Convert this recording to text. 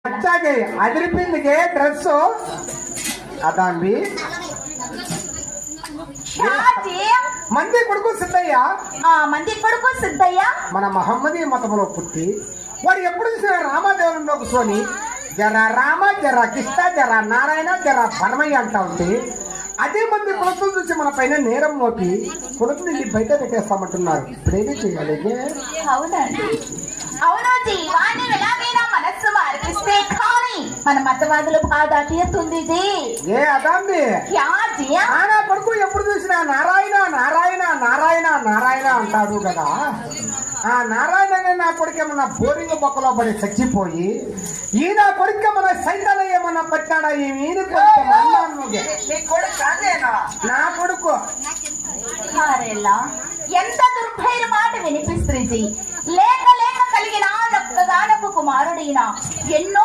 అచ్చాగే అదిరిపిందిగే dress అదాంబి మంది కొడుకు సిద్ధయ్య మన మహమ్మదీ మతములో పుట్టి వాడు ఎప్పుడు చూసిన రామదేవునిలో కూర్చొని జర రామ జర కృష్ణ జర నారాయణ జర పరమయ్య అంటా ఉంటే అదే మంది కొడుకులు చూసి మన పైన నేరం మోపి కొడుకుని బయట పెట్టేస్తామంటున్నారు. ఇప్పుడేమీ చేయాలి? అవునండి, అవును జీవాన్ని ఎలాగైనా మనస్సు మార్పిస్తే కానీ మన మతవాదుల బాధ తీరుతుంది. ఏ అదాంబి నా కొడుకు ఎప్పుడు చూసినా నారాయణ నారాయణ నారాయణ నారాయణ అంటాడు కదా. ఆ నారాయణ నా కొడుకు ఏమన్నా బోరింగ్ బొక్కలో పడి చచ్చిపోయి ఈ నా కొడుకు ఏమన్నా సైతాన ఏమన్నా పట్టాడా? నా కొడుకు ఎంత దుర్భైర మాట వినిపిస్తుంది. లేక లేక కలిగిన ఒక్కగానొక్క కుమారుడైనా ఎన్నో